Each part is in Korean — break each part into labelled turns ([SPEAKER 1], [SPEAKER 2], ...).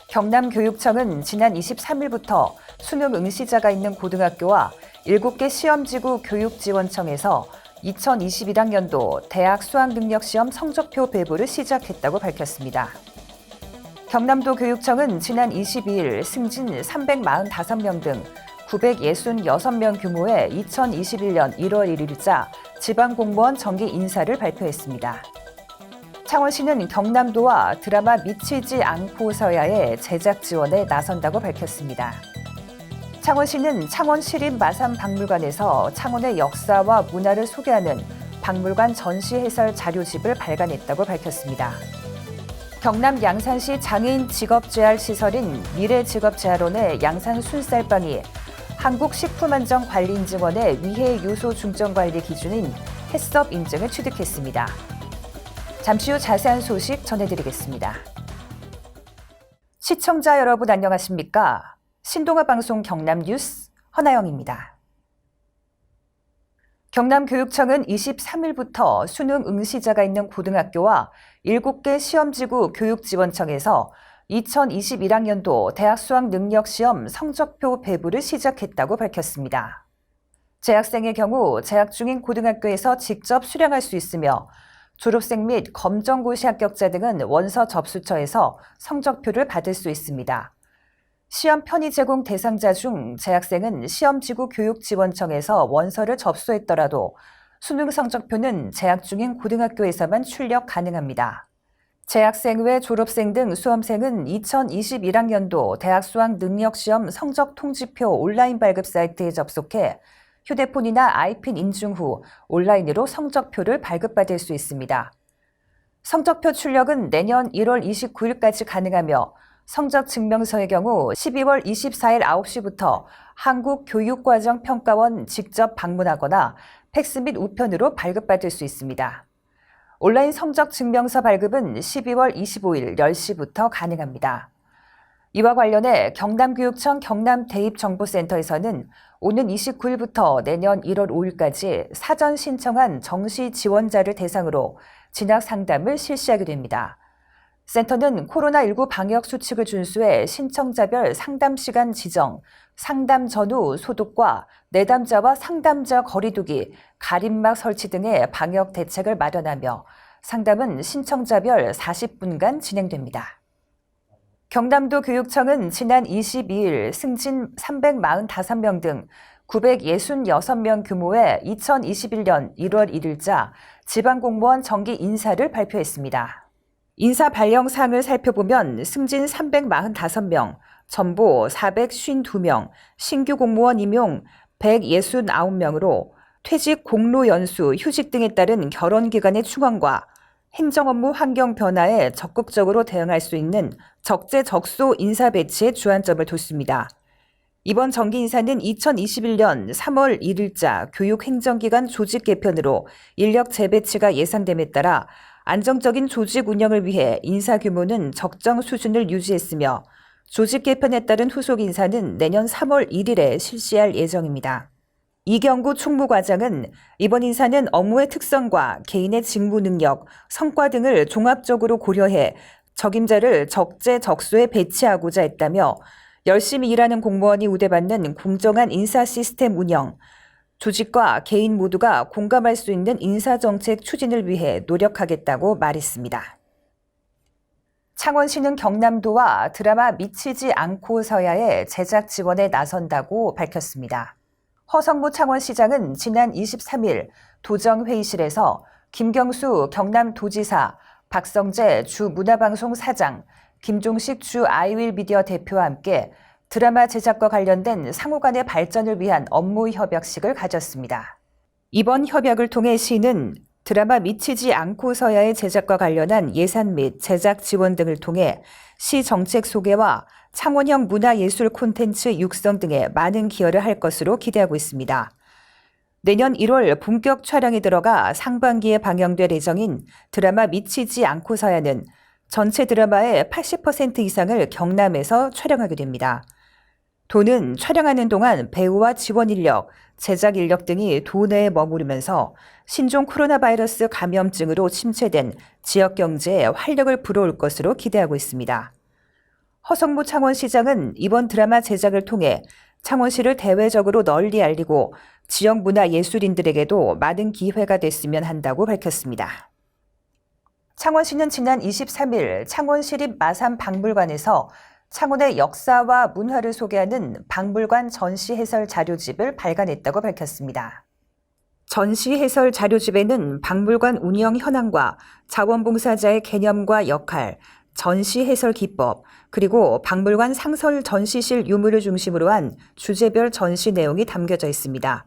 [SPEAKER 1] 경남교육청은 지난 23일부터 수능 응시자가 있는 고등학교와 7개 시험지구 교육지원청에서 2021학년도 대학 수학능력시험 성적표 배부를 시작했다고 밝혔습니다. 경남도 교육청은 지난 22일 승진 345명 등 966명 규모의 2021년 1월 1일자 지방공무원 정기 인사를 발표했습니다. 창원시는 경남도와 드라마 미치지 않고서야의 제작 지원에 나선다고 밝혔습니다. 창원시는 창원시립마산박물관에서 창원의 역사와 문화를 소개하는 박물관 전시 해설 자료집을 발간했다고 밝혔습니다. 경남 양산시 장애인 직업재활시설인 미래직업재활원의 양산 순쌀빵이 한국식품안전관리인증원의 위해요소 중점관리 기준인 해썹 인증을 취득했습니다. 잠시 후 자세한 소식 전해드리겠습니다. 시청자 여러분 안녕하십니까? 신동아방송 경남뉴스 허나영입니다. 경남교육청은 23일부터 수능 응시자가 있는 고등학교와 7개 시험지구 교육지원청에서 2021학년도 대학 수학능력시험 성적표 배부를 시작했다고 밝혔습니다. 재학생의 경우 재학 중인 고등학교에서 직접 수령할 수 있으며 졸업생 및 검정고시 합격자 등은 원서 접수처에서 성적표를 받을 수 있습니다. 시험 편의 제공 대상자 중 재학생은 시험지구 교육지원청에서 원서를 접수했더라도 수능 성적표는 재학 중인 고등학교에서만 출력 가능합니다. 재학생 외 졸업생 등 수험생은 2021학년도 대학 수학능력시험 성적 통지표 온라인 발급 사이트에 접속해 휴대폰이나 아이핀 인증 후 온라인으로 성적표를 발급받을 수 있습니다. 성적표 출력은 내년 1월 29일까지 가능하며 성적증명서의 경우 12월 24일 9시부터 한국교육과정평가원 직접 방문하거나 팩스 및 우편으로 발급받을 수 있습니다. 온라인 성적증명서 발급은 12월 25일 10시부터 가능합니다. 이와 관련해 경남교육청 경남대입정보센터에서는 오는 29일부터 내년 1월 5일까지 사전 신청한 정시 지원자를 대상으로 진학 상담을 실시하게 됩니다. 센터는 코로나19 방역 수칙을 준수해 신청자별 상담 시간 지정, 상담 전후 소독과 내담자와 상담자 거리두기, 가림막 설치 등의 방역 대책을 마련하며 상담은 신청자별 40분간 진행됩니다. 경남도 교육청은 지난 22일 승진 345명 등 966명 규모의 2021년 1월 1일자 지방공무원 정기 인사를 발표했습니다. 인사 발령 사항을 살펴보면 승진 345명, 전보 452명, 신규 공무원 임용 169명으로 퇴직 공로 연수, 휴직 등에 따른 결혼 기간의 충원과 행정업무 환경 변화에 적극적으로 대응할 수 있는 적재적소 인사 배치에 주안점을 뒀습니다. 이번 정기 인사는 2021년 3월 1일자 교육행정기관 조직 개편으로 인력 재배치가 예상됨에 따라 안정적인 조직 운영을 위해 인사 규모는 적정 수준을 유지했으며 조직 개편에 따른 후속 인사는 내년 3월 1일에 실시할 예정입니다. 이경구 총무과장은 이번 인사는 업무의 특성과 개인의 직무 능력, 성과 등을 종합적으로 고려해 적임자를 적재적소에 배치하고자 했다며 열심히 일하는 공무원이 우대받는 공정한 인사 시스템 운영, 조직과 개인 모두가 공감할 수 있는 인사정책 추진을 위해 노력하겠다고 말했습니다. 창원시는 경남도와 드라마 미치지 않고서야의 제작 지원에 나선다고 밝혔습니다. 허성무 창원시장은 지난 23일 도정회의실에서 김경수 경남도지사, 박성재 주 문화방송 사장, 김종식 주 아이윌 미디어 대표와 함께 드라마 제작과 관련된 상호 간의 발전을 위한 업무 협약식을 가졌습니다. 이번 협약을 통해 시는 드라마 미치지 않고서야의 제작과 관련한 예산 및 제작 지원 등을 통해 시 정책 소개와 창원형 문화예술 콘텐츠 육성 등에 많은 기여를 할 것으로 기대하고 있습니다. 내년 1월 본격 촬영에 들어가 상반기에 방영될 예정인 드라마 미치지 않고서야는 전체 드라마의 80% 이상을 경남에서 촬영하게 됩니다. 도는 촬영하는 동안 배우와 지원 인력, 제작 인력 등이 도내에 머무르면서 신종 코로나 바이러스 감염증으로 침체된 지역 경제에 활력을 불어올 것으로 기대하고 있습니다. 허성무 창원시장은 이번 드라마 제작을 통해 창원시를 대외적으로 널리 알리고 지역 문화 예술인들에게도 많은 기회가 됐으면 한다고 밝혔습니다. 창원시는 지난 23일 창원시립 마산박물관에서 창원의 역사와 문화를 소개하는 박물관 전시 해설 자료집을 발간했다고 밝혔습니다. 전시 해설 자료집에는 박물관 운영 현황과 자원봉사자의 개념과 역할, 전시 해설 기법, 그리고 박물관 상설 전시실 유물을 중심으로 한 주제별 전시 내용이 담겨져 있습니다.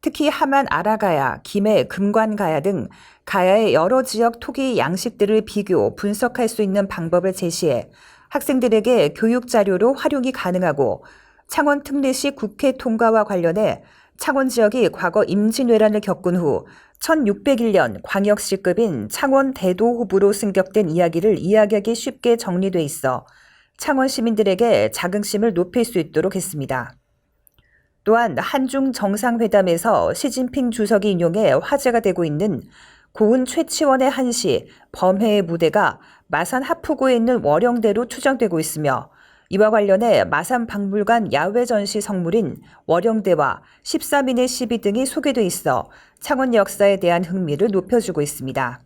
[SPEAKER 1] 특히 하만 아라가야, 김해 금관가야 등 가야의 여러 지역 토기 양식들을 비교, 분석할 수 있는 방법을 제시해 학생들에게 교육 자료로 활용이 가능하고 창원 특례시 국회 통과와 관련해 창원 지역이 과거 임진왜란을 겪은 후 1601년 광역시급인 창원 대도호부로 승격된 이야기를 이야기하기 쉽게 정리돼 있어 창원 시민들에게 자긍심을 높일 수 있도록 했습니다. 또한 한중 정상회담에서 시진핑 주석이 인용해 화제가 되고 있는 고은 최치원의 한시 범해의 무대가 마산 하프구에 있는 월영대로 추정되고 있으며 이와 관련해 마산박물관 야외 전시 성물인 월영대와 13인의 시비 등이 소개돼 있어 창원 역사에 대한 흥미를 높여주고 있습니다.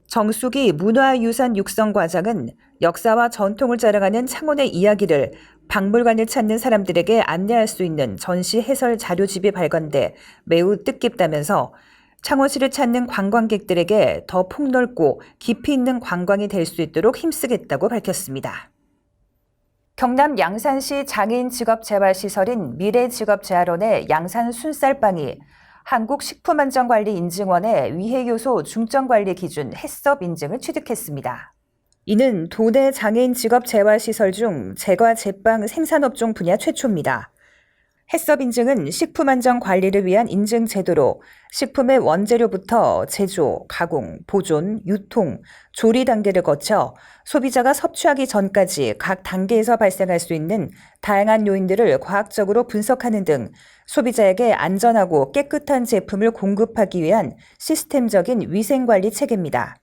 [SPEAKER 1] 정숙이 문화유산 육성과장은 역사와 전통을 자랑하는 창원의 이야기를 박물관을 찾는 사람들에게 안내할 수 있는 전시 해설 자료집이 발간돼 매우 뜻깊다면서 창원시를 찾는 관광객들에게 더 폭넓고 깊이 있는 관광이 될 수 있도록 힘쓰겠다고 밝혔습니다. 경남 양산시 장애인 직업재활시설인 미래직업재활원의 양산 순쌀빵이 한국식품안전관리인증원의 위해요소 중점관리 기준 해썹 인증을 취득했습니다. 이는 도내 장애인 직업재활시설 중 제과 제빵 생산업종 분야 최초입니다. 해썹 인증은 식품안전 관리를 위한 인증 제도로 식품의 원재료부터 제조, 가공, 보존, 유통, 조리 단계를 거쳐 소비자가 섭취하기 전까지 각 단계에서 발생할 수 있는 다양한 요인들을 과학적으로 분석하는 등 소비자에게 안전하고 깨끗한 제품을 공급하기 위한 시스템적인 위생관리 체계입니다.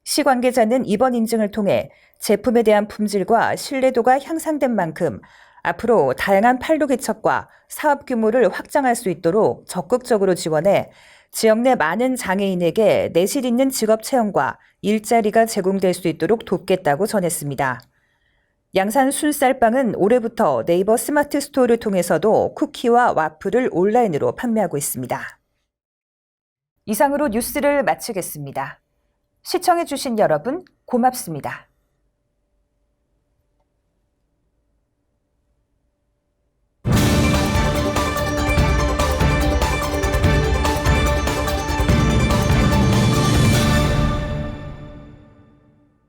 [SPEAKER 1] 시 관계자는 이번 인증을 통해 제품에 대한 품질과 신뢰도가 향상된 만큼 앞으로 다양한 판로 개척과 사업 규모를 확장할 수 있도록 적극적으로 지원해 지역 내 많은 장애인에게 내실 있는 직업 체험과 일자리가 제공될 수 있도록 돕겠다고 전했습니다. 양산 순쌀빵은 올해부터 네이버 스마트 스토어를 통해서도 쿠키와 와플을 온라인으로 판매하고 있습니다. 이상으로 뉴스를 마치겠습니다. 시청해주신 여러분 고맙습니다.